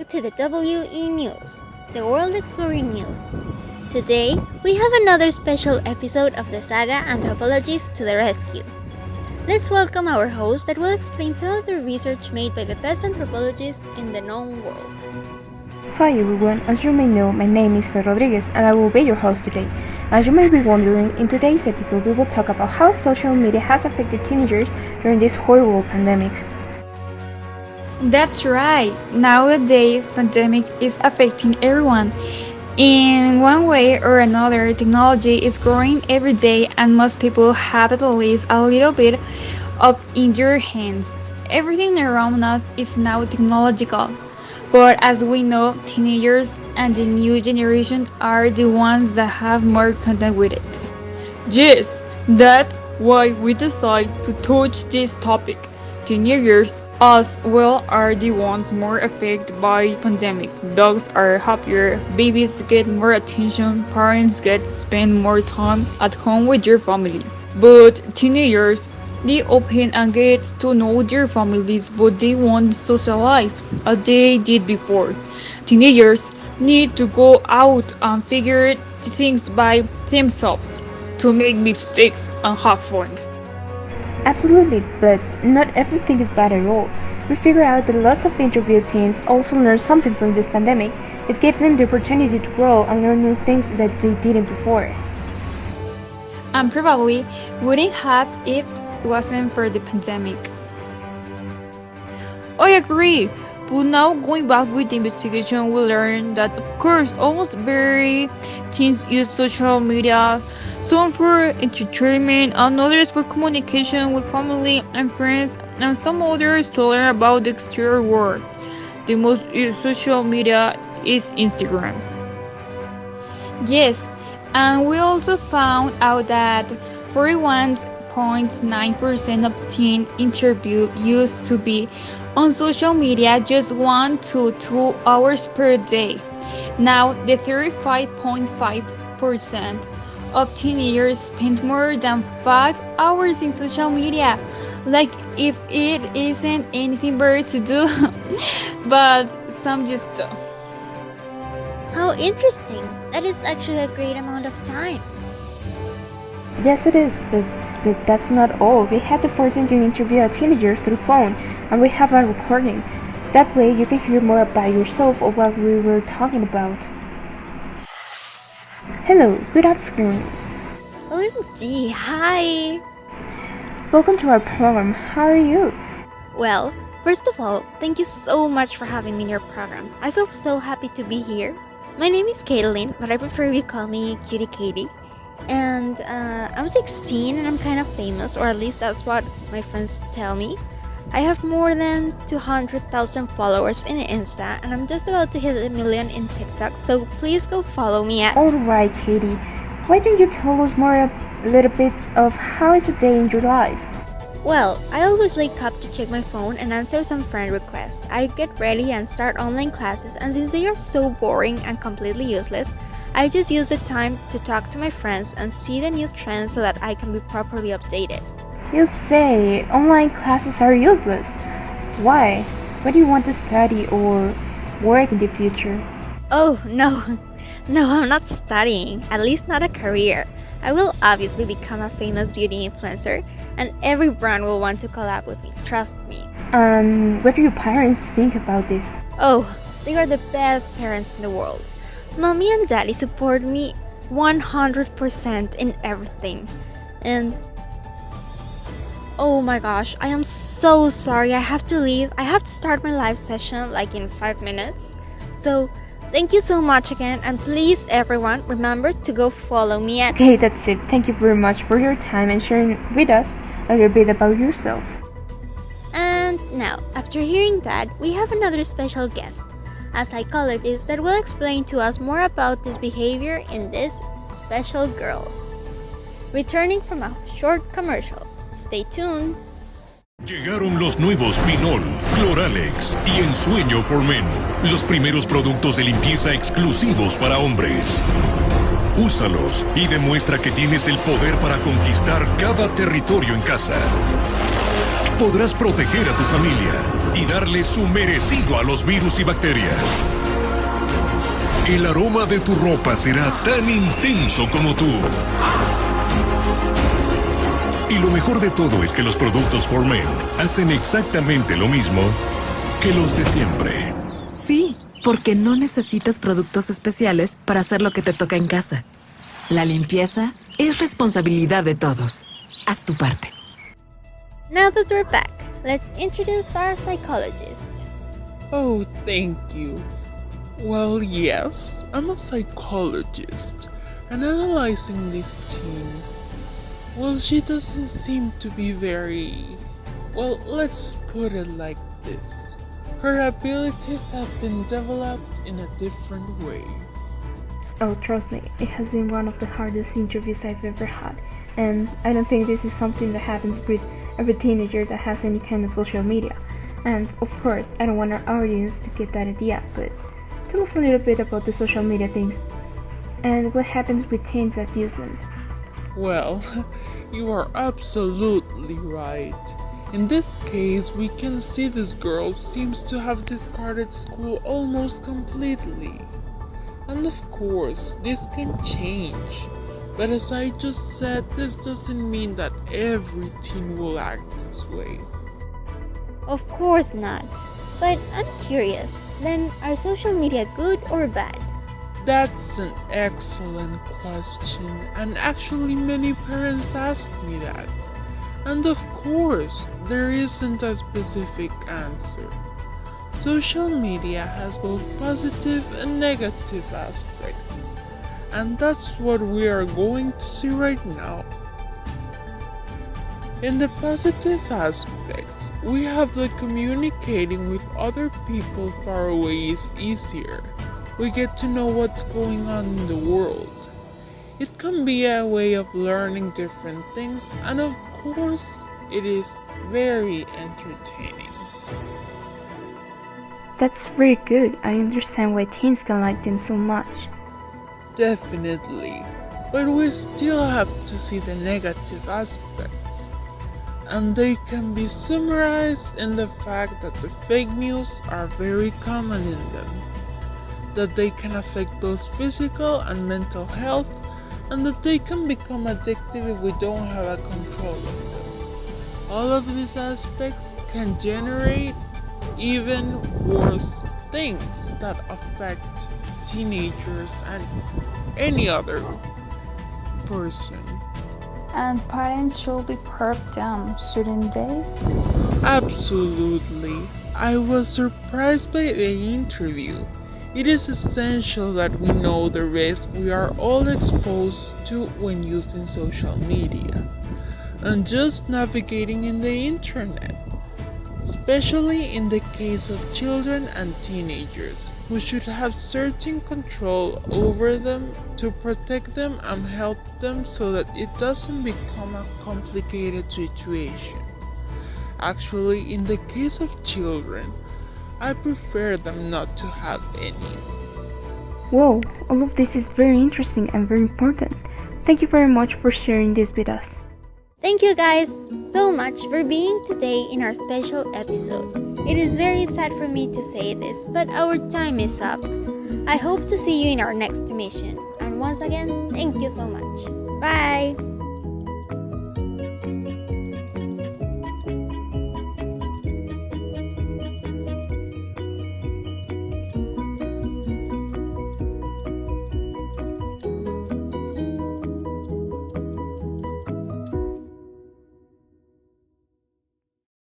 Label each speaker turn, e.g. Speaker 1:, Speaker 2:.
Speaker 1: back to the WE News, the World Exploring News. Today, we have another special episode of the saga Anthropologists to the Rescue. Let's welcome our host that will explain some of the research made by the best anthropologists in the known world.
Speaker 2: Hi everyone, as you may know, my name is Fer Rodriguez and I will be your host today. As you may be wondering, in today's episode we will talk about how social media has affected teenagers during this horrible pandemic.
Speaker 3: That's right. Nowadays, pandemic is affecting everyone. In one way or another, technology is growing every day and most people have at least a little bit of in their hands. Everything around us is now technological. But as we know, teenagers and the new generation are the ones that have more contact with it.
Speaker 4: Yes, that's why we decided to touch this topic. Teenagers as well are the ones more affected by pandemic. Dogs are happier, babies get more attention, parents get to spend more time at home with their family. But teenagers, they open and get to know their families, but they won't socialize as they did before. Teenagers need to go out and figure things by themselves, to make mistakes and have fun.
Speaker 2: Absolutely, but not everything is bad at all. We figured out that lots of interviewed teens also learned something from this pandemic. It gave them the opportunity to grow and learn new things that they didn't before.
Speaker 3: And probably wouldn't have if it wasn't for the pandemic.
Speaker 4: I agree, but now going back with the investigation, we learned that of course almost every teens use social media, some for entertainment and others for communication with family and friends, and some others to learn about the exterior world. The most used social media is Instagram.
Speaker 3: Yes, and we also found out that 41.9% of teen interviewed used to be on social media just 1 to 2 hours per day. Now, the 35.5% of teenagers spend more than 5 hours in social media. Like if it isn't anything better to do, but some just do.
Speaker 1: How interesting! That is actually a great amount of time.
Speaker 2: Yes, it is, but that's not all. We had the fortune to interview a teenager through phone, and we have a recording. That way you can hear more about yourself or what we were talking about. Hello, good afternoon.
Speaker 1: OMG, hi!
Speaker 2: Welcome to our program. How are you?
Speaker 1: Well, first of all, thank you so much for having me in your program. I feel so happy to be here. My name is Caitlin, but I prefer you call me Cutie Katie. And I'm 16 and I'm kind of famous, or at least that's what my friends tell me. I have more than 200,000 followers in Insta and I'm just about to hit 1 million in TikTok, so please go follow me at...
Speaker 2: Alright, Katie. Why don't you tell us more a little bit of how is a day in your life?
Speaker 1: Well, I always wake up to check my phone and answer some friend requests. I get ready and start online classes, and since they are so boring and completely useless, I just use the time to talk to my friends and see the new trends so that I can be properly updated.
Speaker 2: You say online classes are useless. Why? What do you want to study or work in the future?
Speaker 1: Oh, no. No, I'm not studying, at least not a career. I will obviously become a famous beauty influencer, and every brand will want to collab with me, trust me.
Speaker 2: What do your parents think about this?
Speaker 1: Oh, they are the best parents in the world. Mommy and Daddy support me 100% in everything. And oh my gosh, I am so sorry, I have to leave. I have to start my live session like in 5 minutes. So thank you so much again, and please everyone remember to go follow me at...
Speaker 2: Okay, that's it. Thank you very much for your time and sharing with us a little bit about yourself.
Speaker 1: And now, after hearing that, we have another special guest, a psychologist that will explain to us more about this behavior in this special girl. Returning from a short commercial. Stay tuned.
Speaker 5: Llegaron los nuevos Pinol, Cloralex y Ensueño for Men, los primeros productos de limpieza exclusivos para hombres. Úsalos y demuestra que tienes el poder para conquistar cada territorio en casa. podrás proteger a tu familia y darle su merecido a los virus y bacterias. El aroma de tu ropa será tan intenso como tú. Y lo mejor de todo es que los productos For Men hacen exactamente lo mismo que los de siempre.
Speaker 6: Sí, porque no necesitas productos especiales para hacer lo que te toca en casa. La limpieza es responsabilidad de todos. Haz tu parte.
Speaker 1: Now that we're back, let's introduce our psychologist.
Speaker 7: Oh, thank you. Well, yes, I'm a psychologist, and analyzing this teen, well, she doesn't seem to be very... Well, let's put it like this. Her abilities have been developed in a different way.
Speaker 2: Oh, trust me, it has been one of the hardest interviews I've ever had, and I don't think this is something that happens with every teenager that has any kind of social media. And of course, I don't want our audience to get that idea, but tell us a little bit about the social media things and what happens with teens that use them.
Speaker 7: Well, you are absolutely right. In this case, we can see this girl seems to have discarded school almost completely. And of course, this can change. But as I just said, this doesn't mean that every teen will act this way.
Speaker 1: Of course not. But I'm curious, then are social media good or bad?
Speaker 7: That's an excellent question, and actually many parents ask me that. And of course, there isn't a specific answer. Social media has both positive and negative aspects, and that's what we are going to see right now. In the positive aspects, we have that communicating with other people far away is easier. We get to know what's going on in the world. It can be a way of learning different things, and of course, it is very entertaining.
Speaker 2: That's very good. I understand why teens can like them so much.
Speaker 7: Definitely, but we still have to see the negative aspects. And they can be summarized in the fact that the fake news are very common in them, that they can affect both physical and mental health, and that they can become addictive if we don't have a control of them. All of these aspects can generate even worse things that affect teenagers and any other person.
Speaker 3: And parents should be perfect them, shouldn't they?
Speaker 7: Absolutely. I was surprised by the interview. It is essential that we know the risk we are all exposed to when using social media and just navigating in the internet, especially in the case of children and teenagers, who should have certain control over them to protect them and help them so that it doesn't become a complicated situation. Actually, in the case of children, I prefer them not to have any.
Speaker 2: Whoa, all of this is very interesting and very important. Thank you very much for sharing this with us.
Speaker 1: Thank you guys so much for being today in our special episode. It is very sad for me to say this, but our time is up. I hope to see you in our next mission. And once again, thank you so much. Bye!